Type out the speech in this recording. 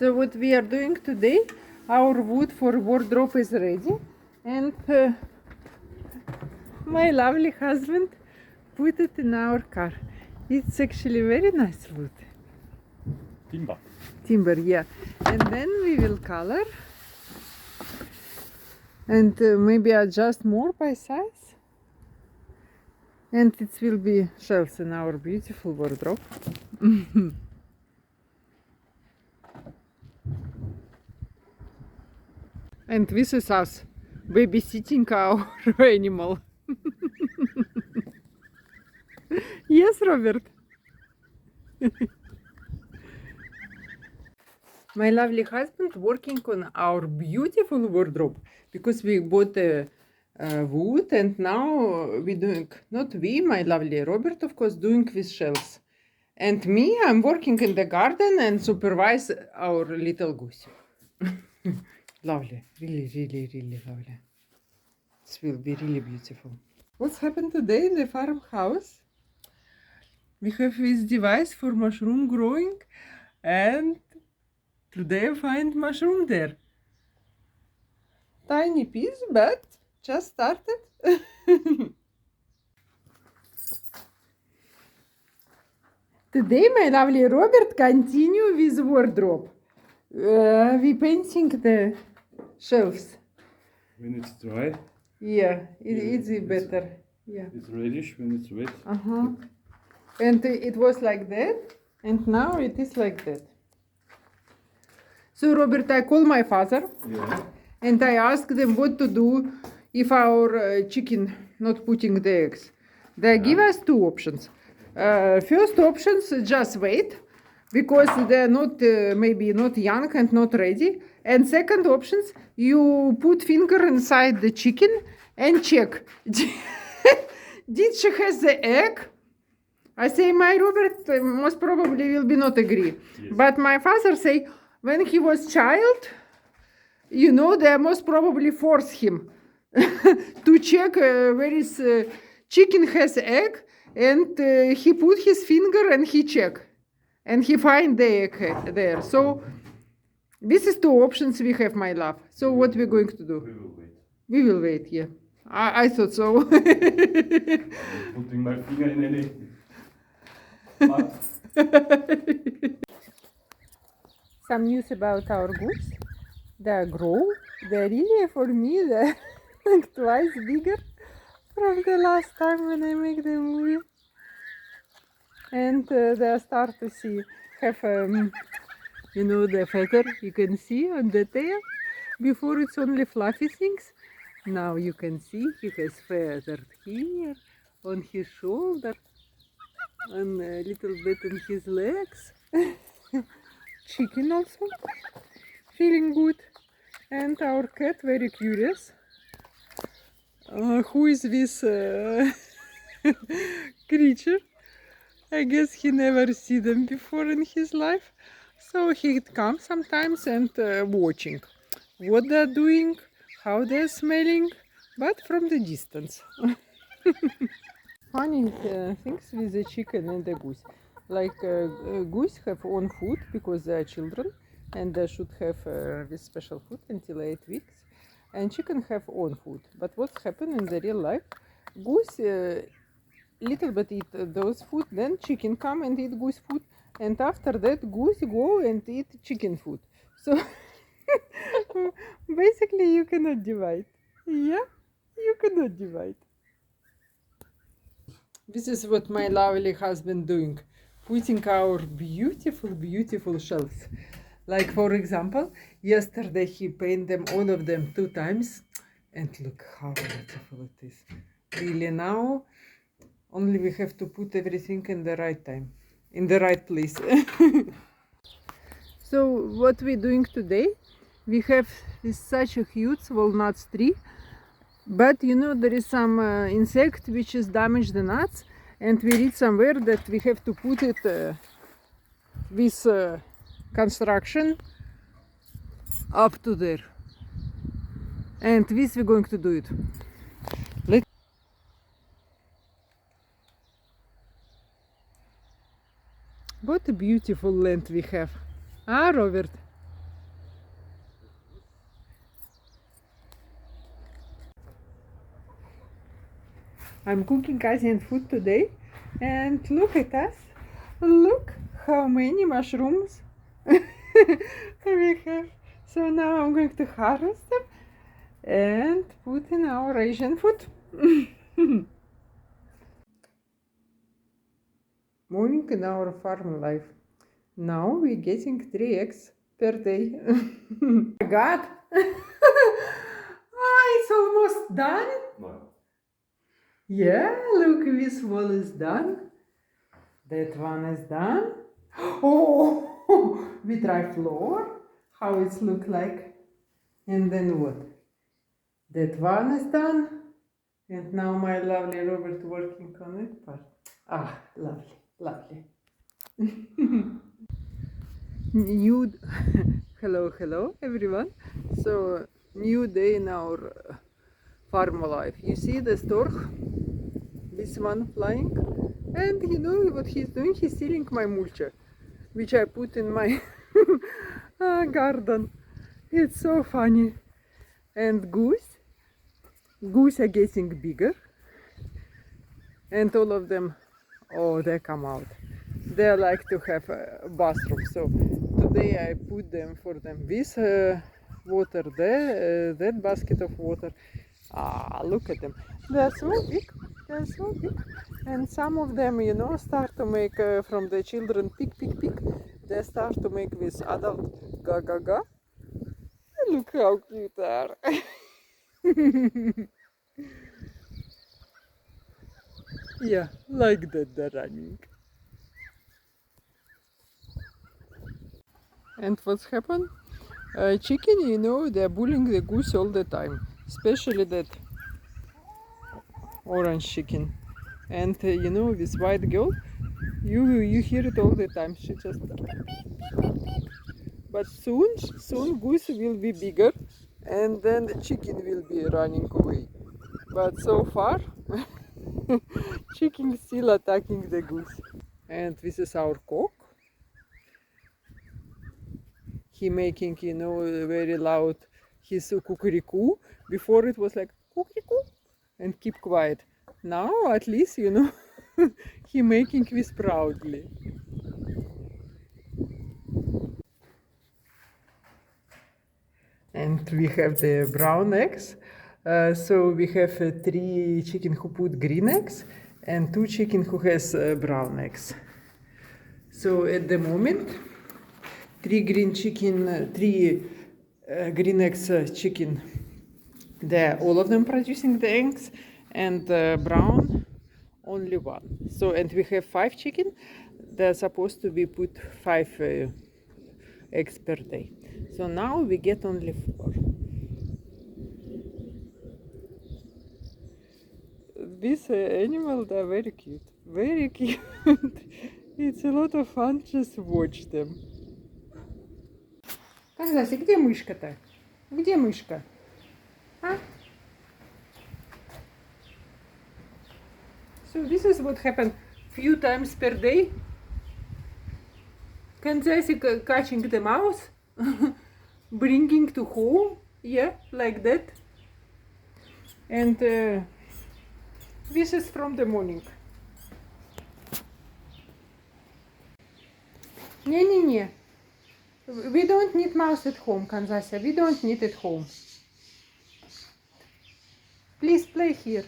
So what we are doing today, our wood for wardrobe is ready, and my lovely husband put it in our car. It's actually very nice wood. Timber. Timber, yeah. And then we will color and maybe adjust more by size. And it will be shelves in our beautiful wardrobe. And this is us babysitting our animal. Yes, Robert? My lovely husband working on our beautiful wardrobe because we bought wood, and now we doing, not we, my lovely Robert, of course, doing with shelves. And me, I'm working in the garden and supervise our little goose. Lovely, really, really, really lovely. This will be really beautiful. What's happened today in the farmhouse? We have this device for mushroom growing, and today I find mushroom there. Tiny piece, but just started. Today my lovely Robert continue with wardrobe. We painting the shelves. When it's dry. Yeah, it's better. Yeah. It's reddish when it's wet. And it was like that, and now it is like that. So Robert, I call my father. Yeah. And I asked them what to do if our chicken not putting the eggs. They give us two options. First options, just wait, because they're not maybe not young and not ready. And second options, you put finger inside the chicken and check. Did she has the egg? I say my Robert most probably will be not agree. Yes. But my father say when he was child, you know, they most probably force him to check where is chicken has egg, and he put his finger and he check, and he find the egg there. So this is two options we have, my love. So what we're going to do? We will wait. We will wait, yeah. I thought so. I'm putting my finger in any pot. Some news about our goose. They grow. They're really, for me, they're like twice bigger from the last time when I make the movie. And they start to see, have, you know, the feather you can see on the tail. Before it's only fluffy things. Now you can see he has feathered here, on his shoulder, and a little bit on his legs. Chicken also feeling good, and our cat very curious. Who is this creature? I guess he never see them before in his life, so he comes sometimes and watching what they're doing, how they're smelling, but from the distance. Funny things with the chicken and the goose. Like goose have own food because they are children, and they should have this special food until 8 weeks. And chicken have own food. But what's happened in the real life? Goose little bit eat those food, then chicken come and eat goose food, and after that goose go and eat chicken food. So basically you cannot divide. Yeah, you cannot divide. This is what my lovely husband doing. Putting our beautiful, beautiful shelves. Like for example, yesterday he painted them, all of them, 2 times. And look how beautiful it is. Really now, only we have to put everything in the right time, in the right place. So what we're doing today, we have this such a huge walnut tree. But you know, there is some insect which has damaged the nuts, and we read somewhere that we have to put it with construction up to there. And this we're going to do it. What a beautiful land we have. Ah, Robert? I'm cooking Asian food today, and look at us. Look how many mushrooms we have. So now I'm going to harvest them and put in our Asian food. Morning in our farm life. Now we're getting 3 eggs per day. My God! It's almost done. No. Yeah, look, this wall is done. That one is done. Oh, we try floor, how it's look like. And then what? That one is done. And now my lovely Robert working on it part. Ah, lovely, lovely. New hello everyone. So new day in our farm life. You see the stork, this one flying, and you know what he's doing? He's stealing my mulch, which I put in my garden. It's so funny. And goose are getting bigger, and all of them, oh, they come out. They like to have a bathroom. So today I put them for them this water there, that basket of water. Ah, look at them. They're so big. They're so big. And some of them, you know, start to make from the children pick. They start to make this adult ga ga ga. Look how cute they are. Yeah, like that they're running. And what's happened? Chicken, you know, they're bullying the goose all the time, especially that orange chicken. And you know, this white girl, you hear it all the time. She just. But soon goose will be bigger, and then the chicken will be running away. But so far, chicken still attacking the goose. And this is our cock. He making, you know, very loud his cuckoo. Before it was like cuckoo and keep quiet. Now at least, you know, he making this proudly. And we have the brown eggs. So we have 3 chicken who put green eggs and 2 chicken who has brown eggs. So at the moment, 3 green eggs chicken. They're all of them producing the eggs, and brown only 1. So, and we have 5 chicken. They're supposed to be put 5 eggs per day. So now we get only 4. These animals are very cute. Very cute. It's a lot of fun just watch them. Казася, где мышка-то? Где мышка? А? So this is what happened few times per day. Kansas catching the mouse, bringing to home, yeah, like that. And this is from the morning. Не. We don't need mouse at home, Kansas. We don't need it home. Please play here.